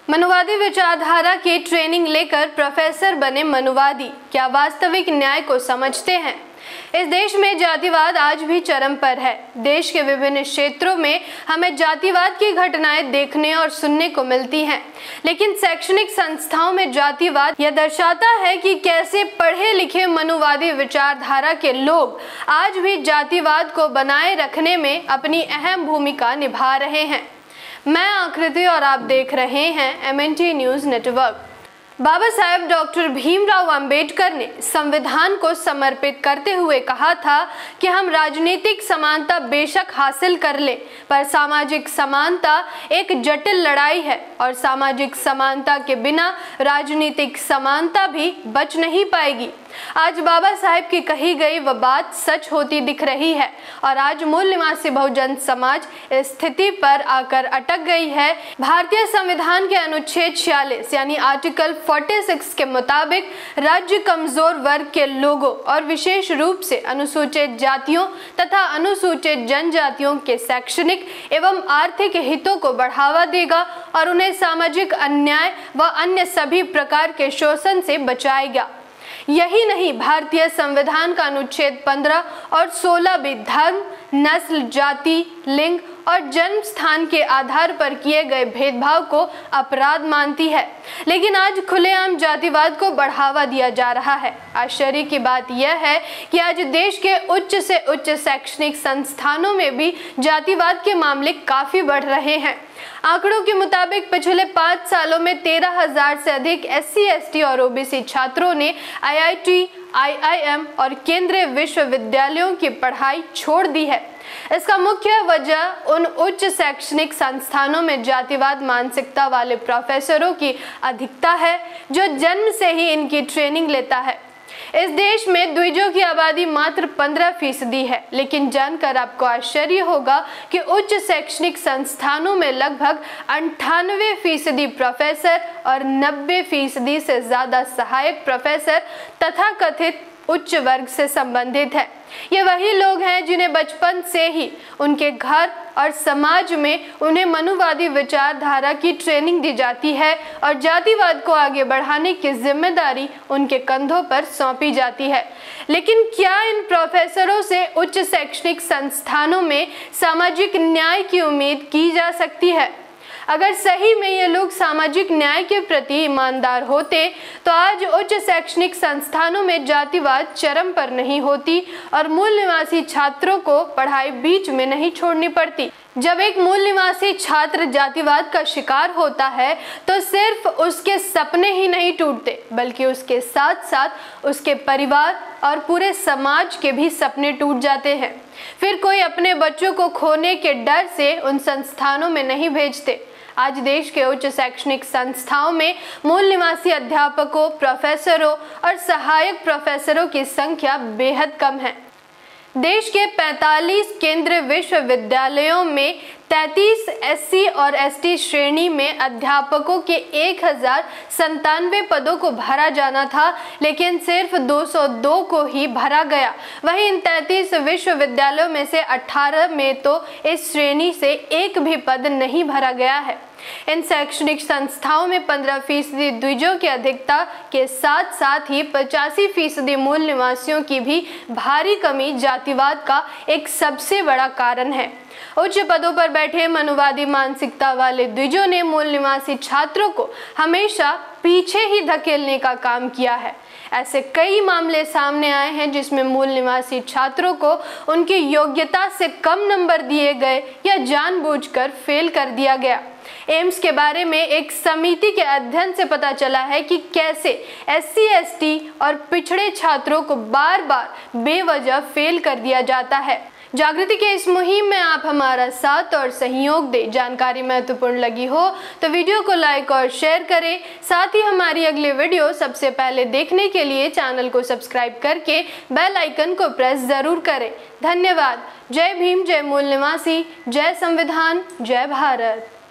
मनुवादी विचारधारा की ट्रेनिंग लेकर प्रोफेसर बने मनुवादी क्या वास्तविक न्याय को समझते हैं? इस देश में जातिवाद आज भी चरम पर है। देश के विभिन्न क्षेत्रों में हमें जातिवाद की घटनाएं देखने और सुनने को मिलती हैं, लेकिन शैक्षणिक संस्थाओं में जातिवाद यह दर्शाता है कि कैसे पढ़े लिखे मनुवादी विचारधारा के लोग आज भी जातिवाद को बनाए रखने में अपनी अहम भूमिका निभा रहे हैं। मैं आकृति और आप देख रहे हैं MNT news network. Baba Saheb doctor Bhimrao Ambedkar ने संविधान को समर्पित करते हुए कहा था कि हम राजनीतिक समानता बेशक हासिल कर लें, पर सामाजिक समानता एक जटिल लड़ाई है और सामाजिक समानता के बिना राजनीतिक समानता भी बच नहीं पाएगी। आज बाबा साहेब की कही गई वह बात सच होती दिख रही है और आज मूल निवासी बहुजन समाज इस स्थिति पर आकर अटक गई है। भारतीय संविधान के अनुच्छेद 46 यानी आर्टिकल 46 के मुताबिक राज्य कमजोर वर्ग के लोगों और विशेष रूप से अनुसूचित जातियों तथा अनुसूचित जनजातियों के शैक्षणिक एवं आर्थिक हितों को बढ़ावा देगा और उन्हें सामाजिक अन्याय व अन्य सभी प्रकार के शोषण से बचाएगा। यही नहीं, भारतीय संविधान का अनुच्छेद 15 और 16 भी धर्म, नस्ल, जाति, लिंग और जन्म स्थान के आधार पर किए गए भेदभाव को अपराध मानती है, लेकिन आज खुलेआम जातिवाद को बढ़ावा दिया जा रहा है। आश्चर्य की बात यह है कि आज देश के उच्च से उच्च शैक्षणिक संस्थानों में भी जातिवाद के मामले काफी बढ़ रहे हैं। आंकड़ों के मुताबिक पिछले 5 सालों में 13,000 से अधिक SC, ST और OBC छात्रों ने IIT, IIM और केंद्रीय विश्वविद्यालयों की पढ़ाई छोड़ दी है। इसका मुख्य वजह उन उच्च शैक्षणिक संस्थानों में जातिवाद मानसिकता वाले प्रोफेसरों की अधिकता है, जो जन्म से ही इनकी ट्रेनिंग लेता है। इस देश में द्विजों की आबादी मात्र 15% है, लेकिन जानकर आपको आश्चर्य होगा कि उच्च शैक्षणिक संस्थानों में लगभग 98% प्रोफेसर और 90% से ज्यादा सहायक प्रोफेसर तथाकथित उच्च वर्ग से संबंधित है। ये वही लोग हैं जिन्हें बचपन से ही उनके घर और समाज में उन्हें मनुवादी विचारधारा की ट्रेनिंग दी जाती है और जातिवाद को आगे बढ़ाने की जिम्मेदारी उनके कंधों पर सौंपी जाती है। लेकिन क्या इन प्रोफेसरों से उच्च शैक्षणिक संस्थानों में सामाजिक न्याय की उम्मीद की जा सकती है? अगर सही में ये लोग सामाजिक न्याय के प्रति ईमानदार होते तो आज उच्च शैक्षणिक संस्थानों में जातिवाद चरम पर नहीं होती और मूल निवासी छात्रों को पढ़ाई बीच में नहीं छोड़नी पड़ती। जब एक मूल निवासी छात्र जातिवाद का शिकार होता है तो सिर्फ उसके सपने ही नहीं टूटते, बल्कि उसके साथ साथ उसके परिवार और पूरे समाज के भी सपने टूट जाते हैं। फिर कोई अपने बच्चों को खोने के डर से उन संस्थानों में नहीं भेजते। आज देश के उच्च शैक्षणिक संस्थाओं में मूल निवासी अध्यापकों, प्रोफेसरों और सहायक प्रोफेसरों की संख्या बेहद कम है। देश के 45 केंद्रीय विश्वविद्यालयों में 33 SC और ST श्रेणी में अध्यापकों के 1097 पदों को भरा जाना था, लेकिन सिर्फ 202 को ही भरा गया। वहीं इन 33 विश्वविद्यालयों में से 18 में तो इस श्रेणी से एक भी पद नहीं भरा गया है। इन शैक्षणिक संस्थाओं में 15% द्विजों की अधिकता के साथ साथ ही 85% मूल निवासियों की भी भारी कमी जातिवाद का एक सबसे बड़ा कारण है। उच्च पदों पर बैठे मनुवादी मानसिकता वाले द्विजों ने मूल निवासी छात्रों को हमेशा पीछे ही धकेलने का काम किया है। ऐसे कई मामले सामने आए हैं जिसमें मूल निवासी छात्रों को उनकी योग्यता से कम नंबर दिए गए या जानबूझकर फेल कर दिया गया। एम्स के बारे में एक समिति के अध्ययन से पता चला है कि कैसे SC, ST और पिछड़े छात्रों को बार बार बेवजह फेल कर दिया जाता है। जागृति के इस मुहिम में आप हमारा साथ और सहयोग दें। जानकारी महत्वपूर्ण लगी हो तो वीडियो को लाइक और शेयर करें। साथ ही हमारी अगली वीडियो सबसे पहले देखने के लिए चैनल को सब्सक्राइब करके बेल आइकन को प्रेस जरूर करें। धन्यवाद। जय भीम, जय मूल निवासी, जय संविधान, जय भारत।